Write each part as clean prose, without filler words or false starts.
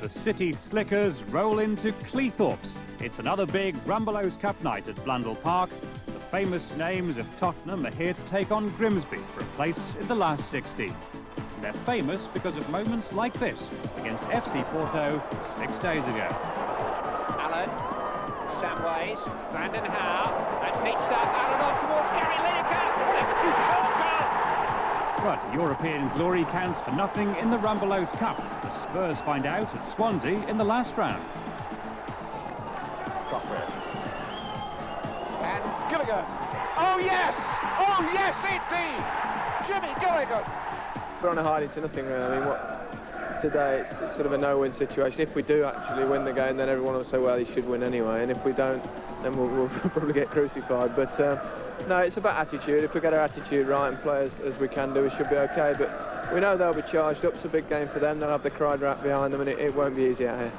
the City Slickers roll into Cleethorpes. It's another big Rumbelows Cup night at Blundell Park. The famous names of Tottenham are here to take on Grimsby for a place in the last 16. They're famous because of moments like this against FC Porto 6 days ago. Allen, Samways, Brandon Howe, that's neat stuff, Allen on towards Gary Lineker, what a superb goal! But European glory counts for nothing in the Rumbelows Cup. The Spurs find out at Swansea in the last round. And Gilligan, oh yes! Oh yes indeed! Jimmy Gilligan! We're on a hiding to nothing really. I mean, today it's sort of a no-win situation. If we do actually win the game, then everyone will say, well, he should win anyway. And if we don't, then we'll probably get crucified. But no, it's about attitude. If we get our attitude right and play as we can do, we should be okay. But we know they'll be charged up. It's a big game for them. They'll have the crowd wrapped behind them, and it won't be easy out here.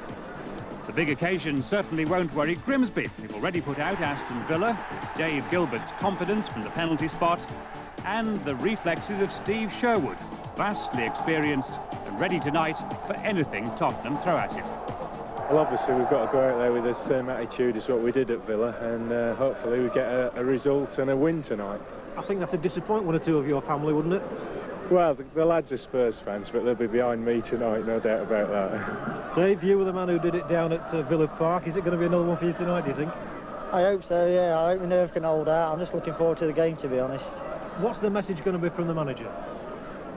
The big occasion certainly won't worry Grimsby. They've already put out Aston Villa, with Dave Gilbert's confidence from the penalty spot, and the reflexes of Steve Sherwood, vastly experienced and ready tonight for anything Tottenham throw at him. Well, obviously we've got to go out there with the same attitude as what we did at Villa, and hopefully we get a result and a win tonight. I think that's a disappoint one or two of your family, wouldn't it? Well, the lads are Spurs fans, but they'll be behind me tonight, no doubt about that. Dave, you were the man who did it down at Villa Park. Is it going to be another one for you tonight, do you think? I hope so, yeah. I hope my nerve can hold out. I'm just looking forward to the game, to be honest. What's the message going to be from the manager?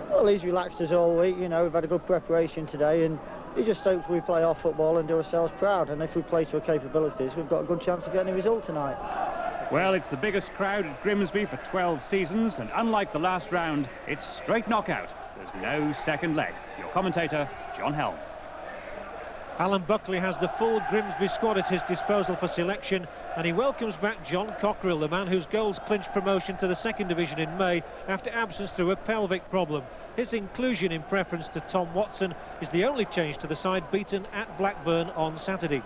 Well, he's relaxed us all week, you know, we've had a good preparation today, and he just hopes we play our football and do ourselves proud, and if we play to our capabilities, we've got a good chance of getting a result tonight. Well, it's the biggest crowd at Grimsby for 12 seasons, and unlike the last round, it's straight knockout. There's no second leg. Your commentator, John Helm. Alan Buckley has the full Grimsby squad at his disposal for selection, and he welcomes back John Cockerill, the man whose goals clinched promotion to the second division in May after absence through a pelvic problem. His inclusion in preference to Tom Watson is the only change to the side beaten at Blackburn on Saturday.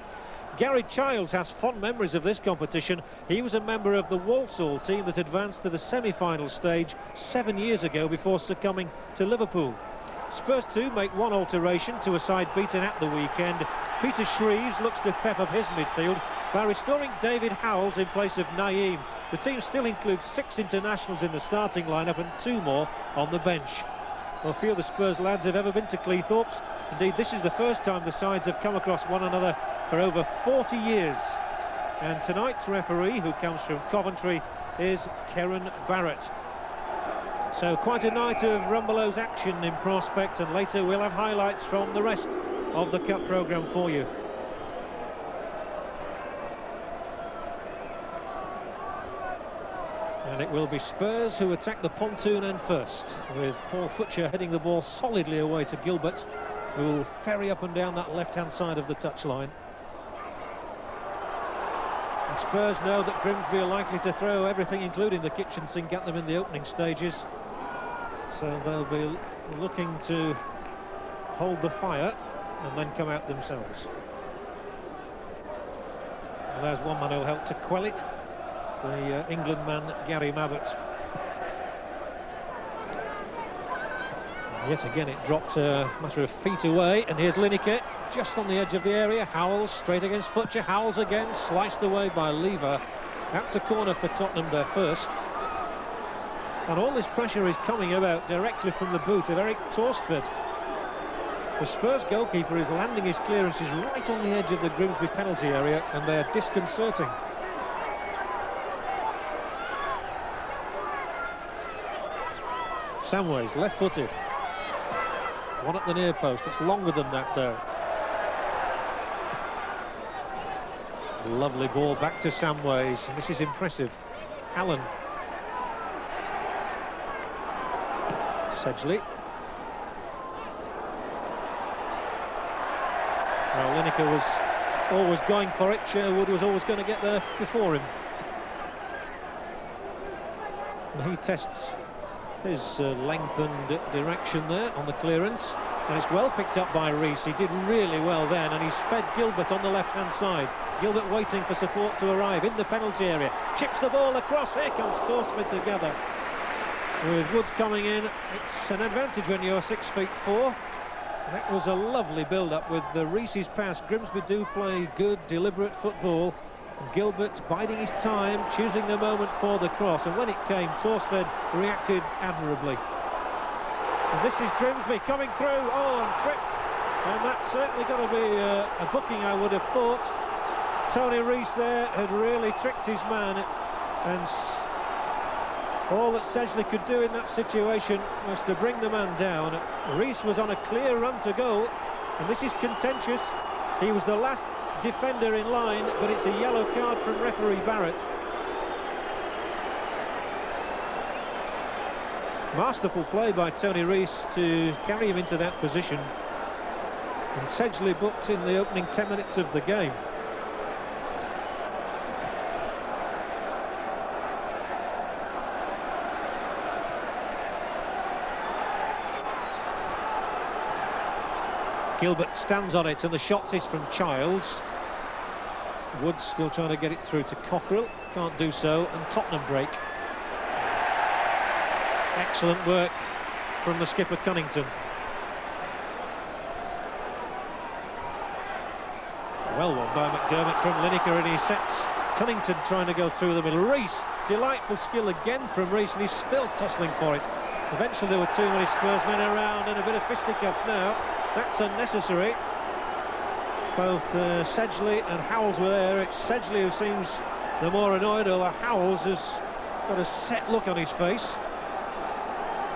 Gary Childs has fond memories of this competition. He was a member of the Walsall team that advanced to the semi-final stage 7 years ago before succumbing to Liverpool. Spurs too make one alteration to a side beaten at the weekend. Peter Shreves looks to pep up his midfield by restoring David Howells in place of Naeem. The team still includes 6 internationals in the starting lineup and 2 more on the bench. Well, few of the Spurs lads have ever been to Cleethorpes. Indeed, this is the first time the sides have come across one another for over 40 years. And tonight's referee, who comes from Coventry, is Kieran Barrett. So quite a night of Rumbelows action in prospect, and later we'll have highlights from the rest of the Cup programme for you. And it will be Spurs who attack the pontoon end first, with Paul Futcher heading the ball solidly away to Gilbert, who will ferry up and down that left-hand side of the touchline. And Spurs know that Grimsby are likely to throw everything, including the kitchen sink, at them in the opening stages. So they'll be looking to hold the fire and then come out themselves. And there's one man who'll help to quell it, the England man Gary Mabbott. Yet again it dropped a matter of feet away, and here's Lineker just on the edge of the area. Howells straight against Futcher. Howells again, sliced away by Lever. That's a corner for Tottenham, their first. And all this pressure is coming about directly from the boot of Eric Torsted. The Spurs goalkeeper is landing his clearances right on the edge of the Grimsby penalty area, and they're disconcerting. Samways, left-footed. One at the near post. It's longer than that, though. Lovely ball back to Samways. This is impressive. Allen. Sedgley. Well, Lineker was always going for it. Sherwood was always going to get there before him. And he tests his length and direction there on the clearance, and it's well picked up by Rees. He did really well then, and he's fed Gilbert on the left-hand side. Gilbert waiting for support to arrive in the penalty area. Chips the ball across. Here comes Torsted together. With Woods coming in, it's an advantage when you're 6'4". That was a lovely build-up with the Reese's pass. Grimsby do play good, deliberate football. Gilbert biding his time, choosing the moment for the cross, and when it came, Torsved reacted admirably. And this is Grimsby coming through, and tripped, and that's certainly got to be a booking, I would have thought. Tony Rees there had really tricked his man, and all that Sedgley could do in that situation was to bring the man down. Rees was on a clear run to goal, and this is contentious. He was the last defender in line, but it's a yellow card from referee Barrett. Masterful play by Tony Rees to carry him into that position, and Sedgley booked in the opening 10 minutes of the game. Gilbert stands on it, and the shot is from Childs. Woods still trying to get it through to Cockrell, can't do so, and Tottenham break. Excellent work from the skipper Cunnington. Well won by McDermott from Lineker, and he sets Cunnington trying to go through the middle. Rees, delightful skill again from Rees, and he's still tussling for it. Eventually there were too many Spurs men around, and a bit of fisticuffs now. That's unnecessary. Both Sedgley and Howells were there. It's Sedgley who seems the more annoyed, although Howells has got a set look on his face.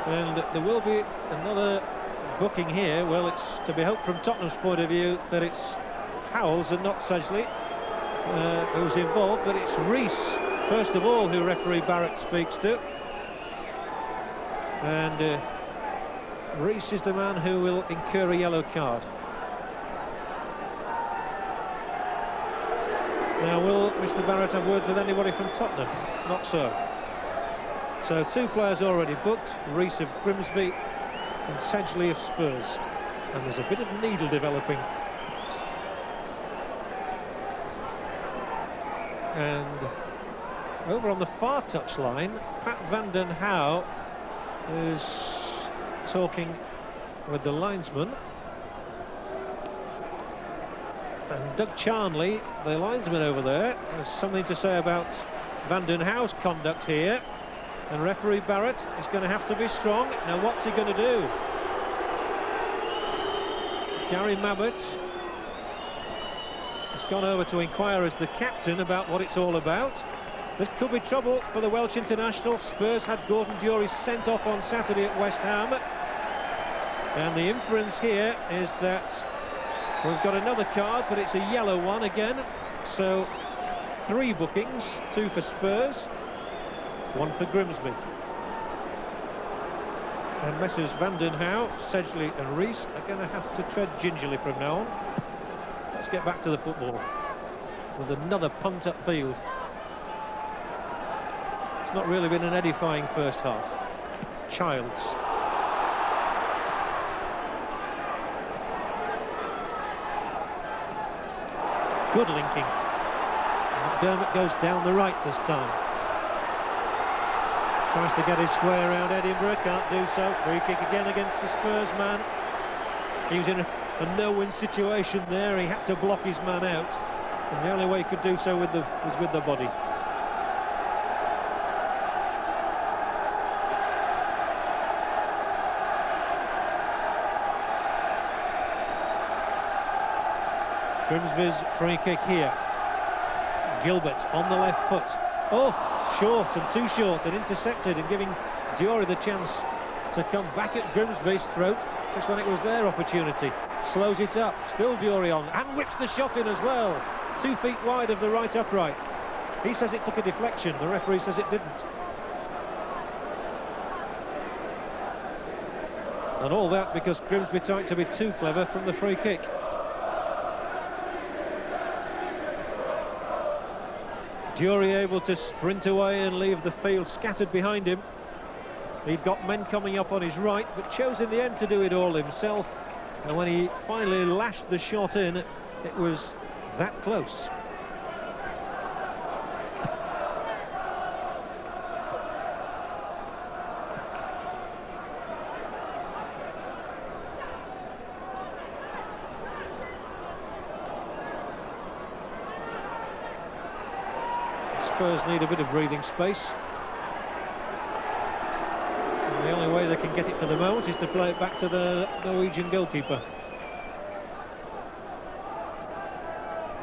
And there will be another booking here. Well, it's to be hoped from Tottenham's point of view that it's Howells and not Sedgley who's involved, but it's Rees, first of all, who referee Barrett speaks to. And Rees is the man who will incur a yellow card. Now, will Mr. Barrett have words with anybody from Tottenham? Not so. So 2 players already booked, Rees of Grimsby and Sedgley of Spurs. And there's a bit of needle developing. And over on the far touchline, Pat van den Houw is talking with the linesman. And Doug Charnley, the linesman over there, has something to say about Van den Houw's conduct here. And referee Barrett is going to have to be strong. Now, what's he going to do? Gary Mabbott has gone over to inquire as the captain about what it's all about. This could be trouble for the Welsh international. Spurs had Gordon Durie sent off on Saturday at West Ham. And the inference here is that we've got another card, but it's a yellow one again. So 3 bookings, 2 for Spurs, 1 for Grimsby. And Messrs Van den Houw, Sedgley and Rees are going to have to tread gingerly from now on. Let's get back to the football with another punt upfield. It's not really been an edifying first half. Childs. Good linking. McDermott goes down the right this time. Tries to get his way around Edinburgh, can't do so. Free kick again against the Spurs man. He was in a no-win situation there. He had to block his man out, and the only way he could do so was with the body. Grimsby's free kick here. Gilbert on the left foot. Oh, short and too short, and intercepted, and giving Durie the chance to come back at Grimsby's throat just when it was their opportunity. Slows it up, still Durie on, and whips the shot in as well. 2 feet wide of the right upright. He says it took a deflection, the referee says it didn't. And all that because Grimsby tried to be too clever from the free kick. Durie able to sprint away and leave the field scattered behind him. He'd got men coming up on his right, but chose in the end to do it all himself. And when he finally lashed the shot in, it was that close. Spurs need a bit of breathing space. And the only way they can get it for the moment is to play it back to the Norwegian goalkeeper.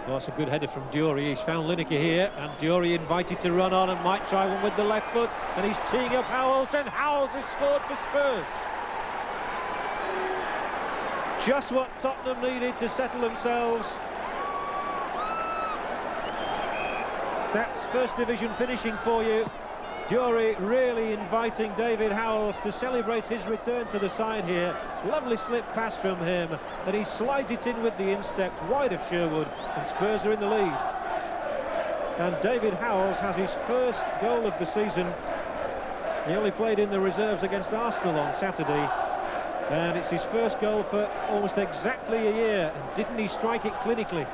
Oh, that's a good header from Dury. He's found Lineker here, and Dury invited to run on and might try one with the left foot, and he's teeing up Howells, and Howells has scored for Spurs. Just what Tottenham needed to settle themselves. That's First Division finishing for you. Dury really inviting David Howells to celebrate his return to the side here. Lovely slip pass from him, and he slides it in with the instep wide of Sherwood, and Spurs are in the lead. And David Howells has his first goal of the season. He only played in the reserves against Arsenal on Saturday, and it's his first goal for almost exactly a year. And didn't he strike it clinically?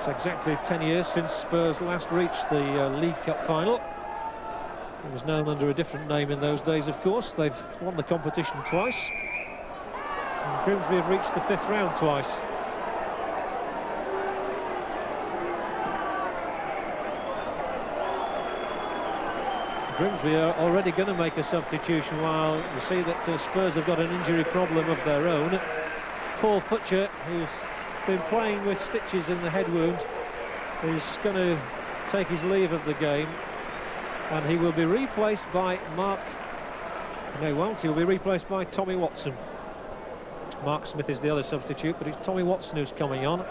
Exactly 10 years since Spurs last reached the League Cup final. It was known under a different name in those days, of course. They've won the competition twice. And Grimsby have reached the 5th round twice. Grimsby are already going to make a substitution, while you see that Spurs have got an injury problem of their own. Paul Futcher, who's been playing with stitches in the head wound, is going to take his leave of the game, and he will be replaced by he'll be replaced by Tommy Watson. Mark Smith is the other substitute, but it's Tommy Watson who's coming on.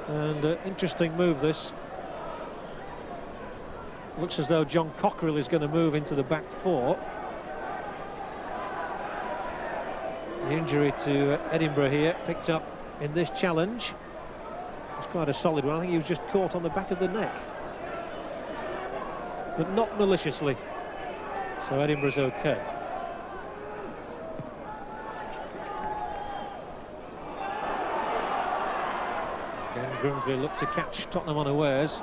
And interesting move this. Looks as though John Cockerill is going to move into the back four. The injury to Edinburgh here picked up in this challenge. It's quite a solid one. I think he was just caught on the back of the neck, but not maliciously, so Edinburgh's okay. Again, Grimsby look to catch Tottenham unawares.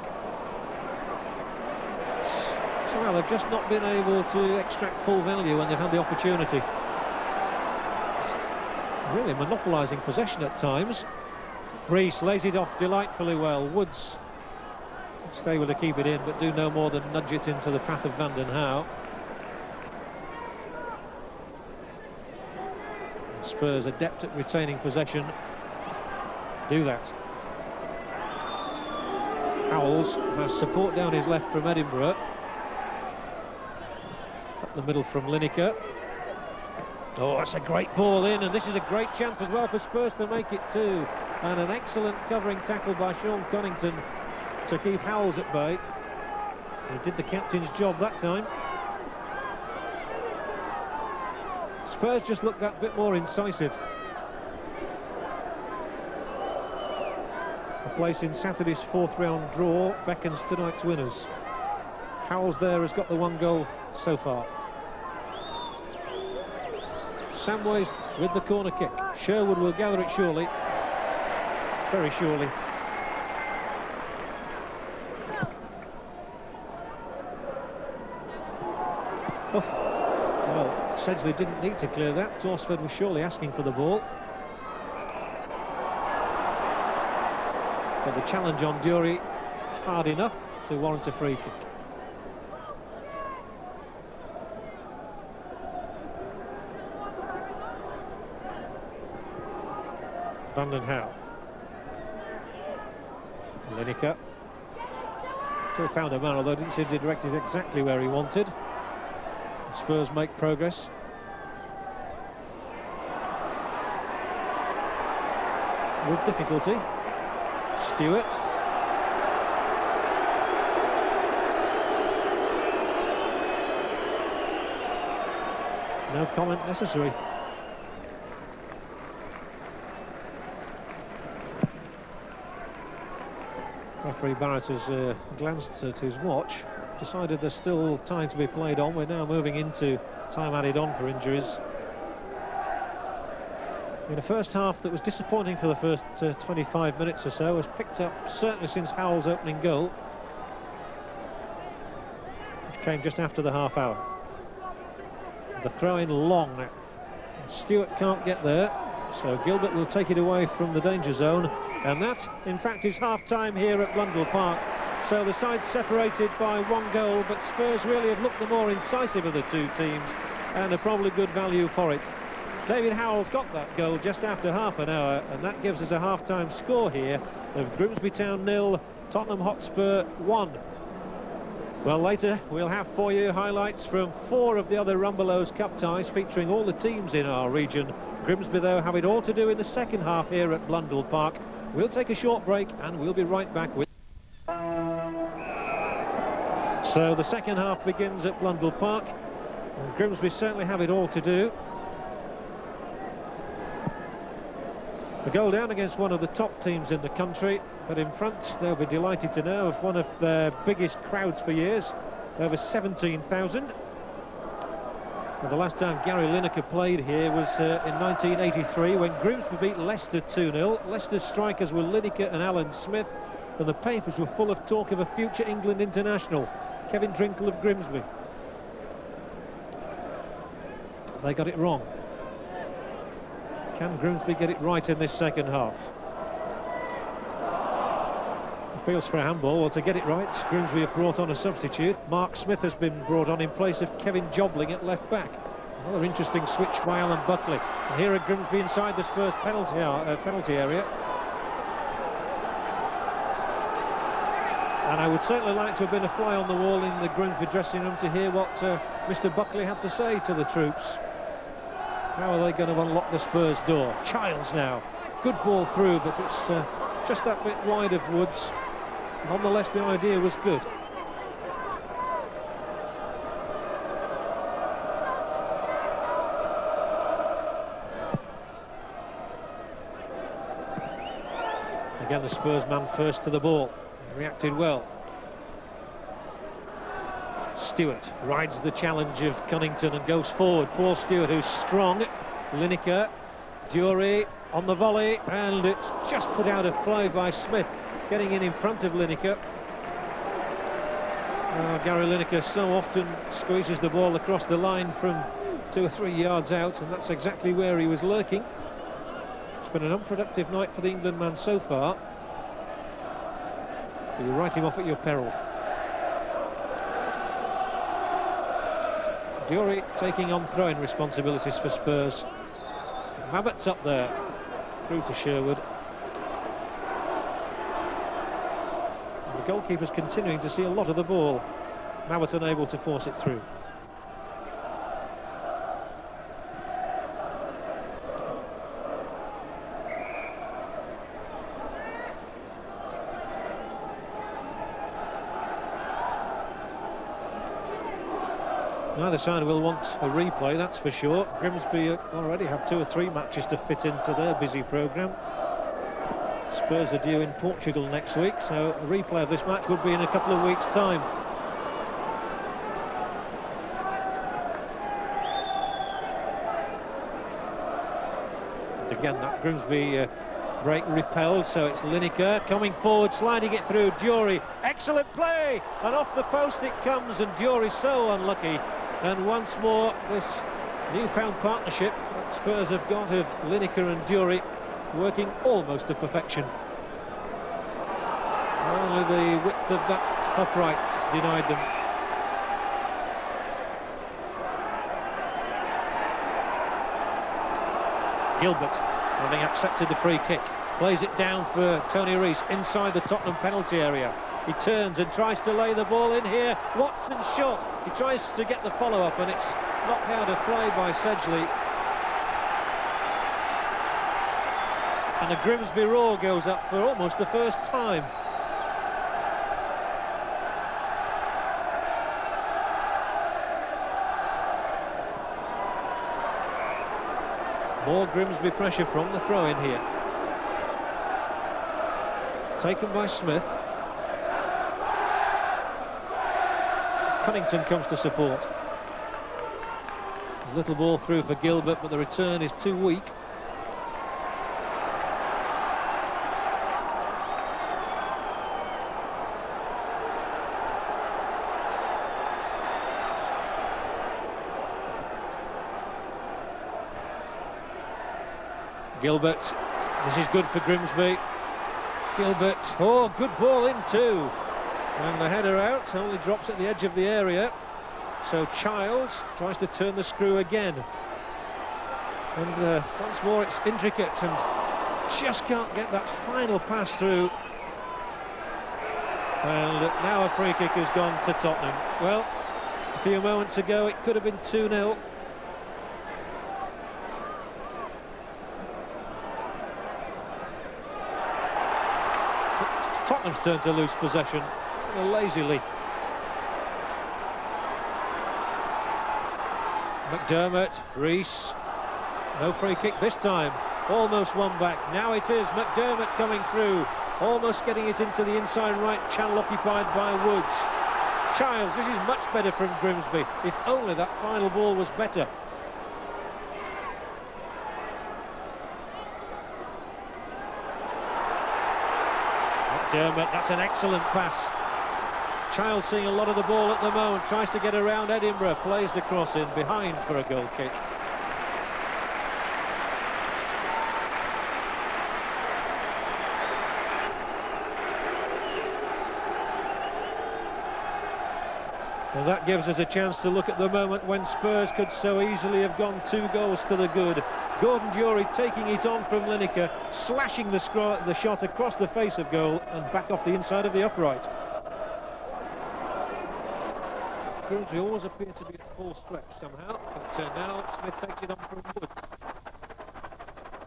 Somehow they've just not been able to extract full value when they've had the opportunity. Really monopolising possession at times. Rees lays it off delightfully well. Woods stay able to keep it in, but do no more than nudge it into the path of Van den Hauwe. Spurs, adept at retaining possession, do that. Howells has support down his left from Edinburgh. Up the middle from Lineker. Oh, that's a great ball in, and this is a great chance as well for Spurs to make it two. And an excellent covering tackle by Sean Connington to keep Howells at bay. He did the captain's job that time. Spurs just looked that bit more incisive. A place in Saturday's 4th round draw beckons tonight's winners. Howells there has got the one goal so far. Samways with the corner kick. Sherwood will gather it surely. Very surely. Oh, well, Sedgley didn't need to clear that. Torsford was surely asking for the ball. But the challenge on Dury hard enough to warrant a free kick. Van den Hauwe. Lineker. Still found a man, although didn't seem to direct it exactly where he wanted. Spurs make progress. With difficulty. Stewart. No comment necessary. Referee Barrett has glanced at his watch, decided there's still time to be played on. We're now moving into time added on for injuries. In a first half that was disappointing for the first 25 minutes or so, has picked up certainly since Howell's opening goal, which came just after the half hour. The throw in long now. Stewart can't get there. So Gilbert will take it away from the danger zone, and that, in fact, is half-time here at Blundell Park. So the sides separated by 1 goal, but Spurs really have looked the more incisive of the two teams, and are probably good value for it. David Howell's got that goal just after half an hour, and that gives us a half-time score here of Grimsby Town 0, Tottenham Hotspur 1. Well, later we'll have for you highlights from 4 of the other Rumbelows Cup ties, featuring all the teams in our region. Grimsby, though, have it all to do in the second half here at Blundell Park. We'll take a short break and we'll be right back with... So the second half begins at Blundell Park, and Grimsby certainly have it all to do. A goal down against one of the top teams in the country, but in front, they'll be delighted to know, of one of their biggest crowds for years, over 17,000. Well, the last time Gary Lineker played here was in 1983, when Grimsby beat Leicester 2-0. Leicester's strikers were Lineker and Alan Smith, and the papers were full of talk of a future England international, Kevin Drinkle of Grimsby. They got it wrong. Can Grimsby get it right in this second half? Appeals for a handball. Well, to get it right, Grimsby have brought on a substitute. Mark Smith has been brought on in place of Kevin Jobling at left back. Another interesting switch by Alan Buckley. And here are Grimsby inside the Spurs penalty area. And I would certainly like to have been a fly on the wall in the Grimsby dressing room to hear what Mr. Buckley had to say to the troops. How are they going to unlock the Spurs door? Childs now. Good ball through, but it's just that bit wide of Woods. Nonetheless, the idea was good. Again, the Spurs man first to the ball. Reacted well. Stewart rides the challenge of Cunnington and goes forward. Paul Stewart, who's strong. Lineker, Dury on the volley, and it's just put out of play by Smith, getting in front of Lineker. Gary Lineker so often squeezes the ball across the line from 2 or 3 yards out, and that's exactly where he was lurking. It's been an unproductive night for the England man so far. You write him off at your peril. Dury taking on throwing responsibilities for Spurs. Mabbott's up there, through to Sherwood. And the goalkeeper's continuing to see a lot of the ball. Mabbott unable to force it through. Neither side will want a replay, that's for sure. Grimsby already have 2 or 3 matches to fit into their busy programme. Spurs are due in Portugal next week, so a replay of this match would be in a couple of weeks' time. And again, that Grimsby break repelled, so it's Lineker coming forward, sliding it through. Dury, excellent play, and off the post it comes, and Dury's so unlucky. And once more, this newfound partnership that Spurs have got of Lineker and Dury working almost to perfection. Only the width of that upright denied them. Gilbert, having accepted the free kick, plays it down for Tony Rees inside the Tottenham penalty area. He turns and tries to lay the ball in here. Watson's shot. He tries to get the follow-up, and it's knocked out of play by Sedgley. And a Grimsby roar goes up for almost the first time. More Grimsby pressure from the throw-in here. Taken by Smith. Cunnington comes to support. A little ball through for Gilbert, but the return is too weak. Gilbert, this is good for Grimsby. Gilbert, oh, good ball in too. And the header out, only drops at the edge of the area. So Childs tries to turn the screw again. And once more it's intricate and just can't get that final pass through. And now a free kick has gone to Tottenham. Well, a few moments ago it could have been 2-0. Tottenham's turn to lose possession lazily. McDermott, Rees, no free kick this time, almost one back. Now it is McDermott coming through, almost getting it into the inside right channel occupied by Woods. Childs, this is much better from Grimsby, if only that final ball was better. McDermott, that's an excellent pass. Childs seeing a lot of the ball at the moment, tries to get around Edinburgh, plays the cross in behind for a goal kick. And that gives us a chance to look at the moment when Spurs could so easily have gone 2 goals to the good. Gordon Durie taking it on from Lineker, slashing the shot across the face of goal and back off the inside of the upright. Grimsby always appear to be at full stretch somehow, but now Smith takes it on from Woods.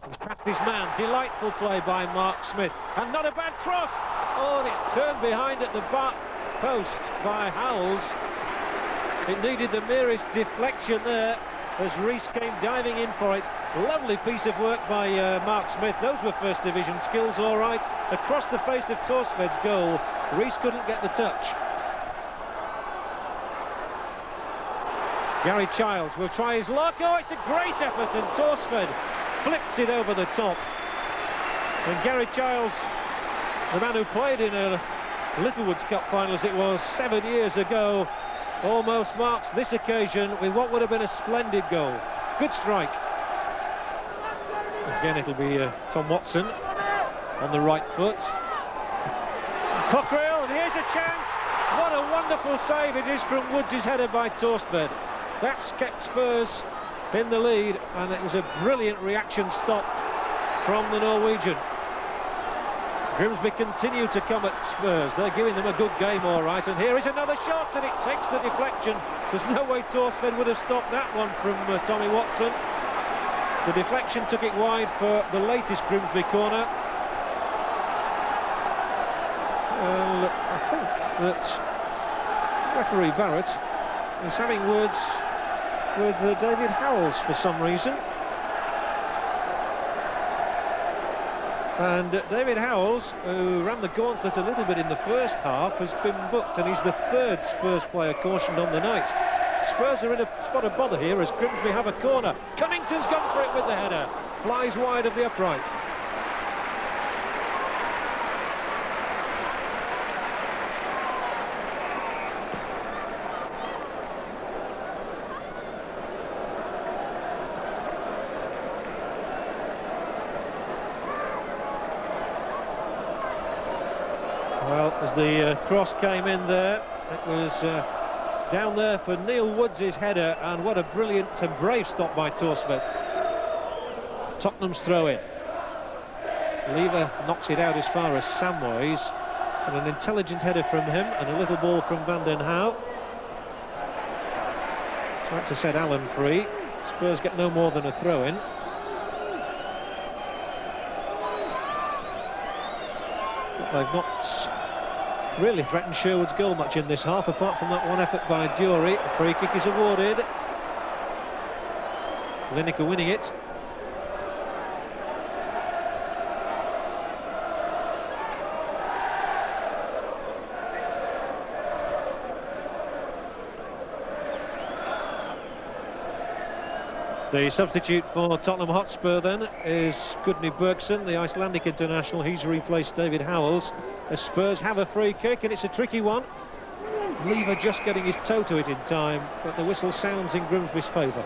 He's trapped his man, delightful play by Mark Smith, and not a bad cross! Oh, and it's turned behind at the back post by Howells. It needed the merest deflection there as Rees came diving in for it. Lovely piece of work by Mark Smith. Those were first division skills, all right. Across the face of Torsved's goal, Rees couldn't get the touch. Gary Childs will try his luck. Oh, it's a great effort, and Torsved flips it over the top. And Gary Childs, the man who played in a Littlewoods Cup final as it was 7 years ago, almost marks this occasion with what would have been a splendid goal. Good strike. Again, it'll be Tom Watson on the right foot. Cockrell, and here's a chance. What a wonderful save it is from Woods' header by Torsved. That's kept Spurs in the lead, and it was a brilliant reaction stop from the Norwegian. Grimsby continue to come at Spurs. They're giving them a good game, all right. And here is another shot, and it takes the deflection. There's no way Torsved would have stopped that one from Tommy Watson. The deflection took it wide for the latest Grimsby corner. I think that referee Barrett is having words with David Howells for some reason. And David Howells, who ran the gauntlet a little bit in the first half, has been booked, and he's the 3rd Spurs player cautioned on the night. Spurs are in a spot of bother here as Grimsby have a corner. Cunnington's gone for it with the header. Flies wide of the upright. Well, as the cross came in there, it was down there for Neil Woods' header, and what a brilliant and brave stop by Torsved. Tottenham's throw-in. Lever knocks it out as far as Samways, and an intelligent header from him, and a little ball from Van den Hauw. Trying to set Allen free. Spurs get no more than a throw-in. They've not really threatened Sherwood's goal much in this half, apart from that one effort by Durie. A free kick is awarded. Lineker winning it. The substitute for Tottenham Hotspur then is Gudni Bergson, the Icelandic international. He's replaced David Howells. As Spurs have a free kick, and it's a tricky one. Lever just getting his toe to it in time, but the whistle sounds in Grimsby's favour.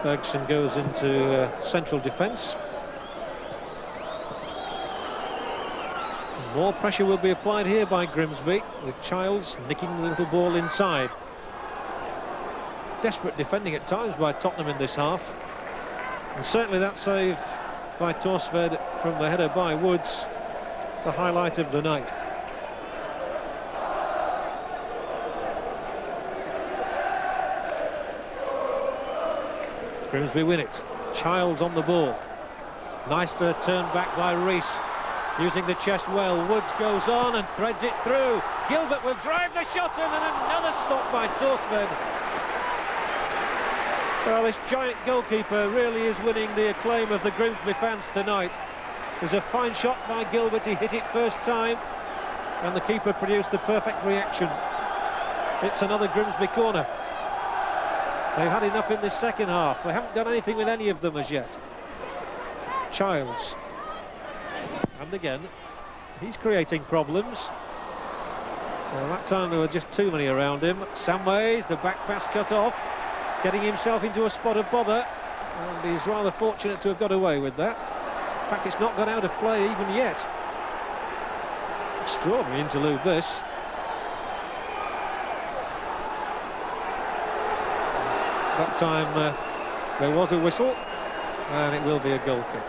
Bergson goes into central defence. More pressure will be applied here by Grimsby, with Childs nicking the little ball inside. Desperate defending at times by Tottenham in this half. And certainly that save by Torsved from the header by Woods, the highlight of the night. Grimsby win it. Childs on the ball. Nice to turn back by Rees, using the chest well. Woods goes on and threads it through. Gilbert will drive the shot in, and another stop by Torsved. Well, this giant goalkeeper really is winning the acclaim of the Grimsby fans tonight. It was a fine shot by Gilbert. He hit it first time, and the keeper produced the perfect reaction. It's another Grimsby corner. They've had enough in this second half. They haven't done anything with any of them as yet. Childs. And again, he's creating problems. So that time there were just too many around him. Samways, the back pass cut off, getting himself into a spot of bother, and he's rather fortunate to have got away with that. In fact, it's not gone out of play even yet. Extraordinary interlude, this. That time there was a whistle, and it will be a goal kick.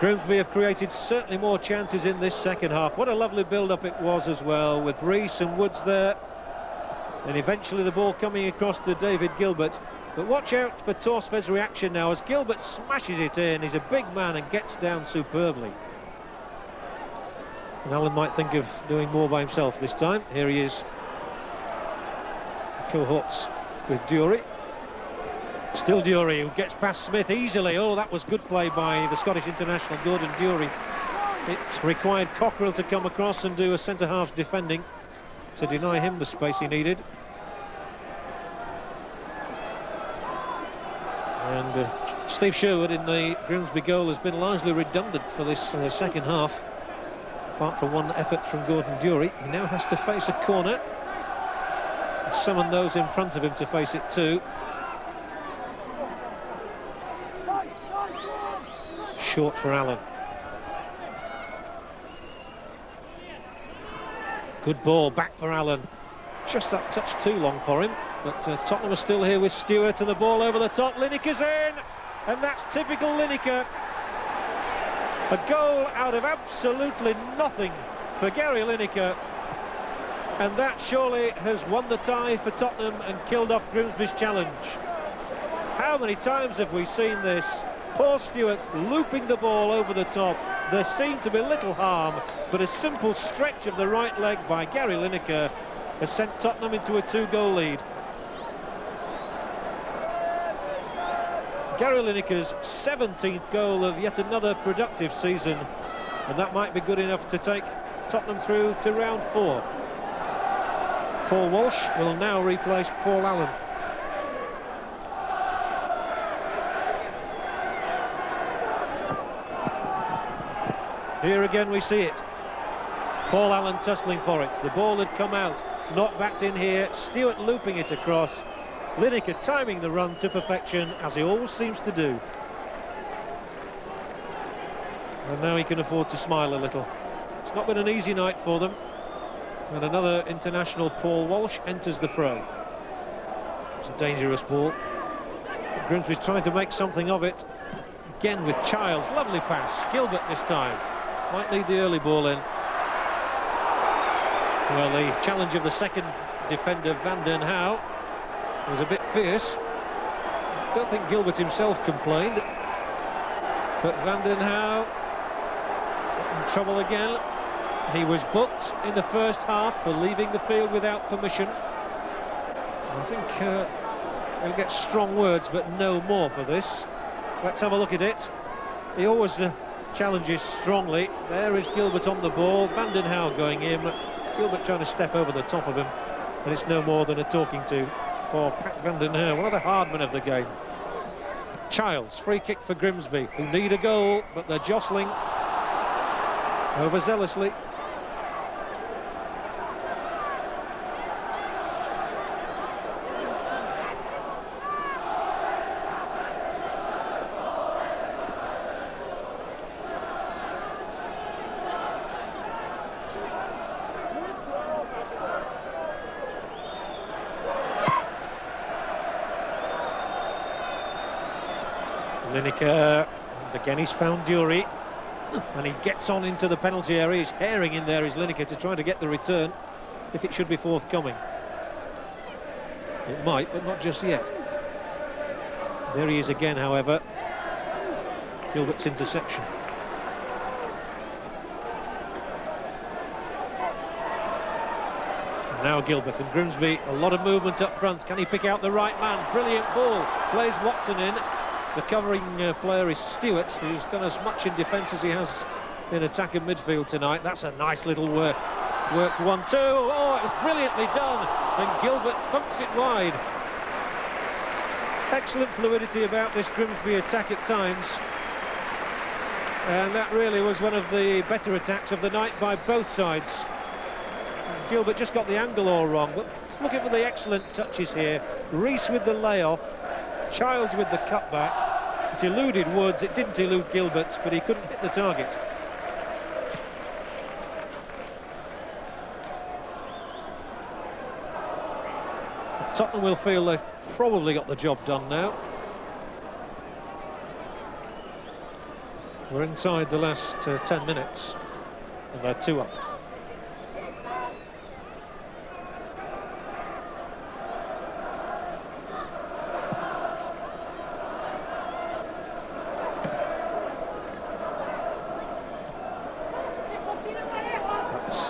Grimsby have created certainly more chances in this second half. What a lovely build-up it was as well, with Rees and Woods there, and eventually the ball coming across to David Gilbert. But watch out for Torsved's reaction now as Gilbert smashes it in. He's a big man and gets down superbly. And Allen might think of doing more by himself this time. Here he is, cohorts with Dury. Still Dury, who gets past Smith easily. Oh, that was good play by the Scottish international, Gordon Dury. It required Cockrell to come across and do a centre-half's defending to deny him the space he needed. And Steve Sherwood in the Grimsby goal has been largely redundant for this second half. Apart from one effort from Gordon Dury, he now has to face a corner and summon those in front of him to face it too. Short for Allen. Good ball back for Allen. Just that touch too long for him, but Tottenham are still here with Stewart, and the ball over the top. Lineker's in, and that's typical Lineker. A goal out of absolutely nothing for Gary Lineker, and that surely has won the tie for Tottenham and killed off Grimsby's challenge. How many times have we seen this? Paul Stewart looping the ball over the top. There seemed to be little harm, but a simple stretch of the right leg by Gary Lineker has sent Tottenham into a 2-goal lead. Gary Lineker's 17th goal of yet another productive season, and that might be good enough to take Tottenham through to round 4. Paul Walsh will now replace Paul Allen. Here again we see it. Paul Allen tussling for it. The ball had come out, not backed in here. Stewart looping it across. Lineker timing the run to perfection, as he always seems to do. And now he can afford to smile a little. It's not been an easy night for them. And another international, Paul Walsh, enters the fray. It's a dangerous ball. Grimsby's trying to make something of it. Again with Childs, lovely pass. Gilbert this time. Might need the early ball in. Well, the challenge of the second defender, Van den Houw, was a bit fierce. I don't think Gilbert himself complained. But Van den Houw in trouble again. He was booked in the first half for leaving the field without permission. I think he'll get strong words, but no more for this. Let's have a look at it. He always challenges strongly. There is Gilbert on the ball. Van den Houw going in. Gilbert trying to step over the top of him, and it's no more than a talking to for Pat Van den Houw, one of the hard men of the game. Childs, free kick for Grimsby, who need a goal, but they're jostling overzealously. Lineker, and again he's found Dury, and he gets on into the penalty area. He's herring in there, is Lineker, to try to get the return, if it should be forthcoming. It might, but not just yet. There he is again, however. Gilbert's interception. And now Gilbert, and Grimsby, a lot of movement up front. Can he pick out the right man? Brilliant ball. Plays Watson in. The covering player is Stewart, who's done as much in defence as he has in attack and midfield tonight. That's a nice little work. Worked 1-2. Oh, it was brilliantly done. And Gilbert pumps it wide. Excellent fluidity about this Grimsby attack at times. And that really was one of the better attacks of the night by both sides. Gilbert just got the angle all wrong, but looking for the excellent touches here. Rees with the layoff, Childs with the cutback. It eluded Woods, it didn't elude Gilbert, but he couldn't hit the target. Tottenham will feel they've probably got the job done now. We're inside the last 10 minutes, and they're 2 up.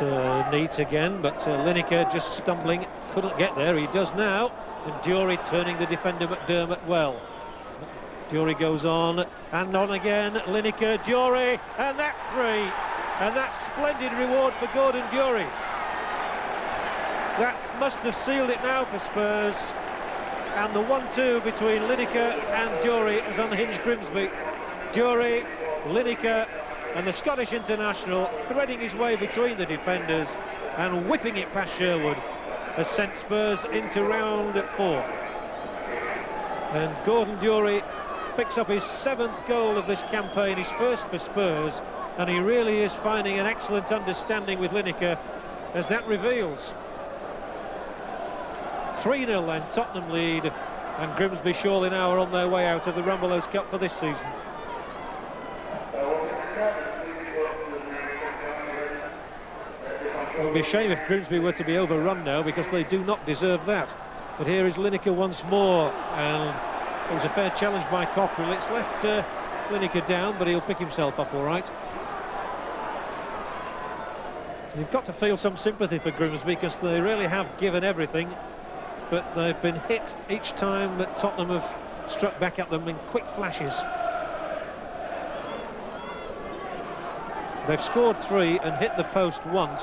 That's neat again, but Lineker just stumbling, couldn't get there. He does now, and Dury turning the defender McDermott well. Dury goes on, and on again, Lineker, Dury, and that's 3. And that's splendid reward for Gordon Dury. That must have sealed it now for Spurs. And the 1-2 between Lineker and Dury has unhinged Grimsby. Dury, Lineker, and the Scottish international threading his way between the defenders and whipping it past Sherwood has sent Spurs into round 4. And Gordon Dury picks up his 7th goal of this campaign, his first for Spurs, and he really is finding an excellent understanding with Lineker, as that reveals. 3-0 then, Tottenham lead, and Grimsby surely now are on their way out of the Rumbelows Cup for this season. It would be a shame if Grimsby were to be overrun now, because they do not deserve that. But here is Lineker once more, and it was a fair challenge by Cockrell. It's left Lineker down, but he'll pick himself up all right. You've got to feel some sympathy for Grimsby, because they really have given everything, but they've been hit each time that Tottenham have struck back at them in quick flashes. They've scored 3 and hit the post once,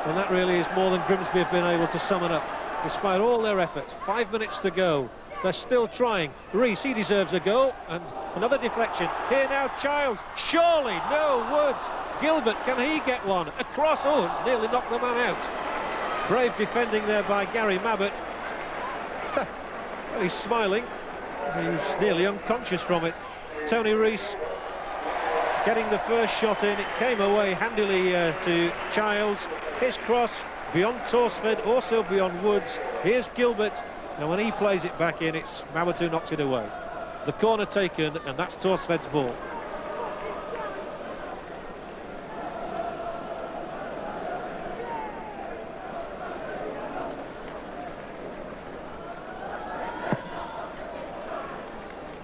and that really is more than Grimsby have been able to summon up, despite all their efforts. 5 minutes to go. They're still trying. Rees, he deserves a goal, and another deflection. Here now, Childs. Surely, no, Woods. Gilbert, can he get one? Across, oh, nearly knocked the man out. Brave defending there by Gary Mabbott. Well, he's smiling. He was nearly unconscious from it. Tony Rees getting the first shot in. It came away handily to Childs. His cross beyond Torsford, also beyond Woods. Here's Gilbert. And when he plays it back in, it's Mabbott who knocks it away. The corner taken, and that's Torsford's ball.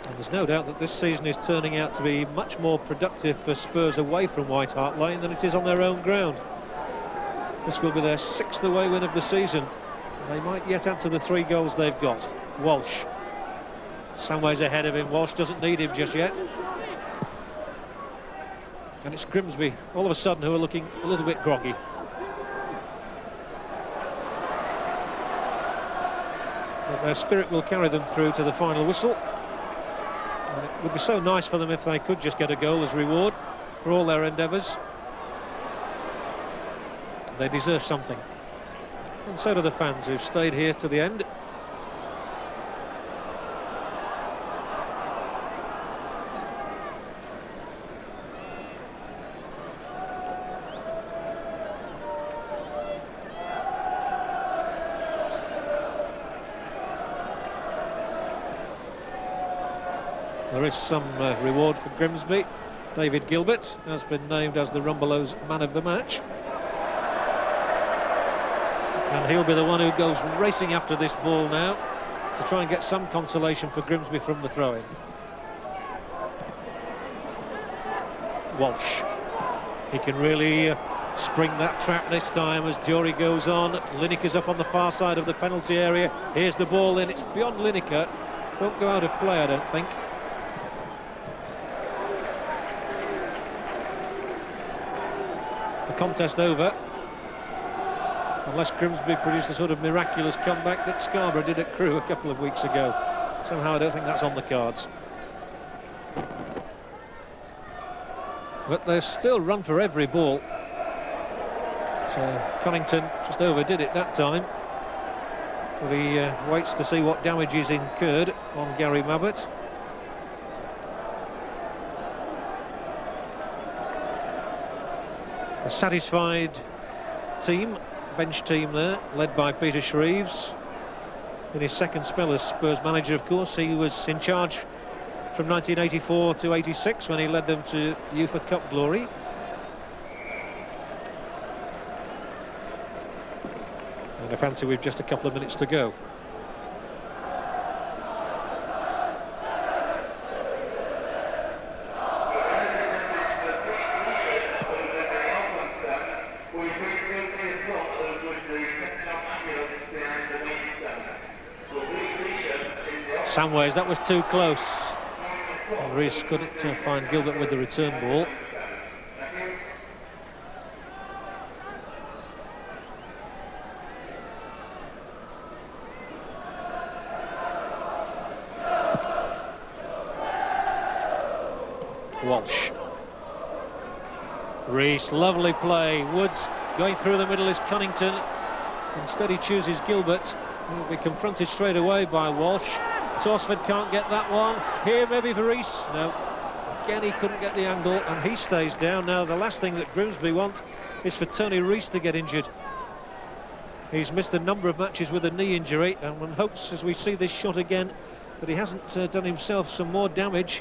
And there's no doubt that this season is turning out to be much more productive for Spurs away from White Hart Lane than it is on their own ground. This will be their 6th away win of the season. They might yet add to the 3 goals they've got. Walsh. Some ways ahead of him. Walsh doesn't need him just yet. And it's Grimsby, all of a sudden, who are looking a little bit groggy. But their spirit will carry them through to the final whistle. And it would be so nice for them if they could just get a goal as reward for all their endeavours. They deserve something. And so do the fans who've stayed here to the end. There is some reward for Grimsby. David Gilbert has been named as the Rumbelows man of the match. And he'll be the one who goes racing after this ball now to try and get some consolation for Grimsby from the throw-in. Walsh. He can really spring that trap this time as Dury goes on. Lineker's up on the far side of the penalty area. Here's the ball in. It's beyond Lineker. Won't go out of play, I don't think. The contest over. Unless Grimsby produced a sort of miraculous comeback that Scarborough did at Crewe a couple of weeks ago. Somehow I don't think that's on the cards. But there's still run for every ball. So Cunnington just overdid it that time. But he waits to see what damage is incurred on Gary Mabbott. A satisfied team, bench team there, led by Peter Shreeves. In his second spell as Spurs manager, of course, he was in charge from 1984 to 86 when he led them to UEFA Cup glory. And I fancy we've just a couple of minutes to go. Samways, that was too close. And Rees couldn't find Gilbert with the return ball. Walsh. Rees, lovely play. Woods going through the middle is Cunnington. Instead he chooses Gilbert. He'll be confronted straight away by Walsh. Torsford can't get that one. Here maybe for Rees. No. Again he couldn't get the angle and he stays down. Now the last thing that Grimsby want is for Tony Rees to get injured. He's missed a number of matches with a knee injury and one hopes as we see this shot again that he hasn't done himself some more damage.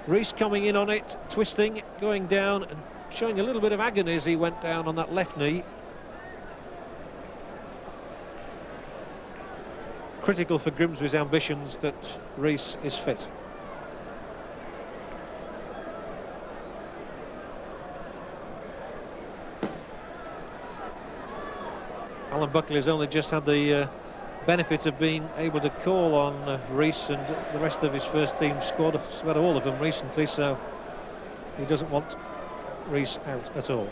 Rees coming in on it, twisting, going down and showing a little bit of agony as he went down on that left knee. Critical for Grimsby's ambitions that Rees is fit. Alan Buckley has only just had the benefit of being able to call on Rees and the rest of his first team squad, about all of them recently, so he doesn't want Rees out at all.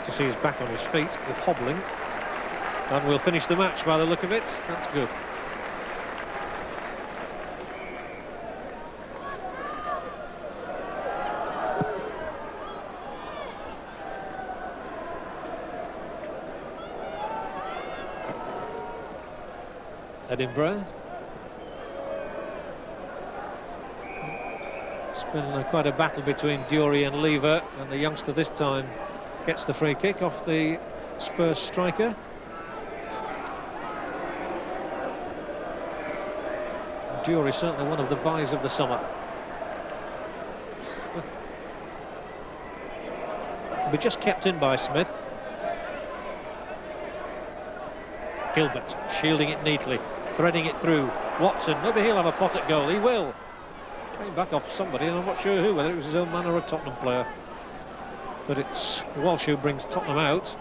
To see he's back on his feet with hobbling, and we'll finish the match by the look of it. That's good. Edinburgh. It's been quite a battle between Dury and Lever, and the youngster this time gets the free kick off the Spurs striker. Dury certainly one of the buys of the summer. To be just kept in by Smith. Gilbert shielding it neatly, threading it through. Watson, maybe he'll have a pot at goal. He will. Came back off somebody, and I'm not sure who, whether it was his own man or a Tottenham player. But it's Walsh who brings Tottenham out,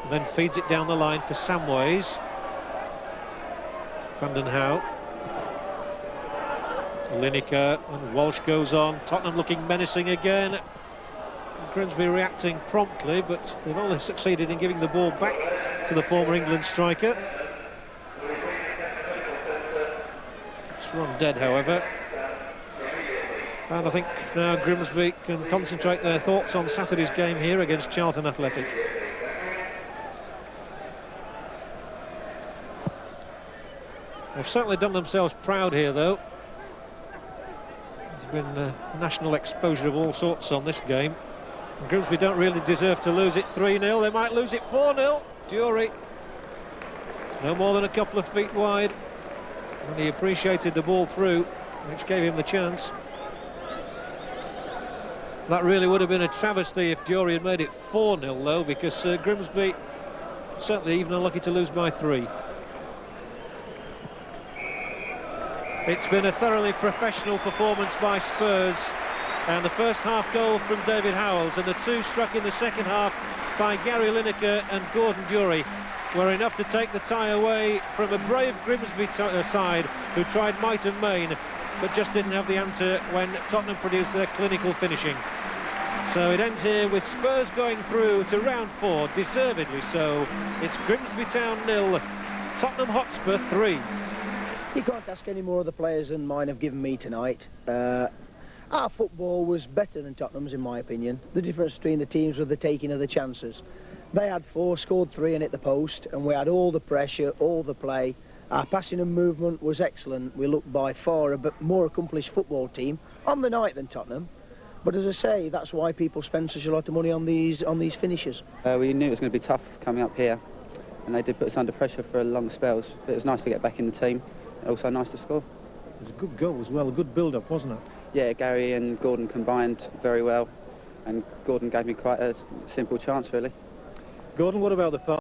and then feeds it down the line for Samways. Vanden Houw. Lineker, and Walsh goes on. Tottenham looking menacing again. Grimsby reacting promptly, but they've only succeeded in giving the ball back to the former England striker. It's run dead, however. And I think now Grimsby can concentrate their thoughts on Saturday's game here against Charlton Athletic. They've certainly done themselves proud here, though. There's been national exposure of all sorts on this game. Grimsby don't really deserve to lose it 3-0. They might lose it 4-0. Dury, no more than a couple of feet wide, and he appreciated the ball through, which gave him the chance. That really would have been a travesty if Dury had made it 4-0 though, because Grimsby certainly even unlucky to lose by 3. It's been a thoroughly professional performance by Spurs, and the first half goal from David Howells and the 2 struck in the second half by Gary Lineker and Gordon Dury were enough to take the tie away from a brave Grimsby side who tried might and main but just didn't have the answer when Tottenham produced their clinical finishing. So it ends here with Spurs going through to round 4, deservedly so. It's Grimsby Town 0, Tottenham Hotspur 3. You can't ask any more of the players than mine have given me tonight. Our football was better than Tottenham's, in my opinion. The difference between the teams was the taking of the chances. They had 4, scored 3 and hit the post, and we had all the pressure, all the play. Our passing and movement was excellent. We looked by far a bit more accomplished football team on the night than Tottenham. But as I say, that's why people spend such a lot of money on these finishers. We knew it was going to be tough coming up here, and they did put us under pressure for long spells. But it was nice to get back in the team. Also nice to score. It was a good goal as well, a good build-up, wasn't it? Yeah, Gary and Gordon combined very well, and Gordon gave me quite a simple chance, really. Gordon, what about the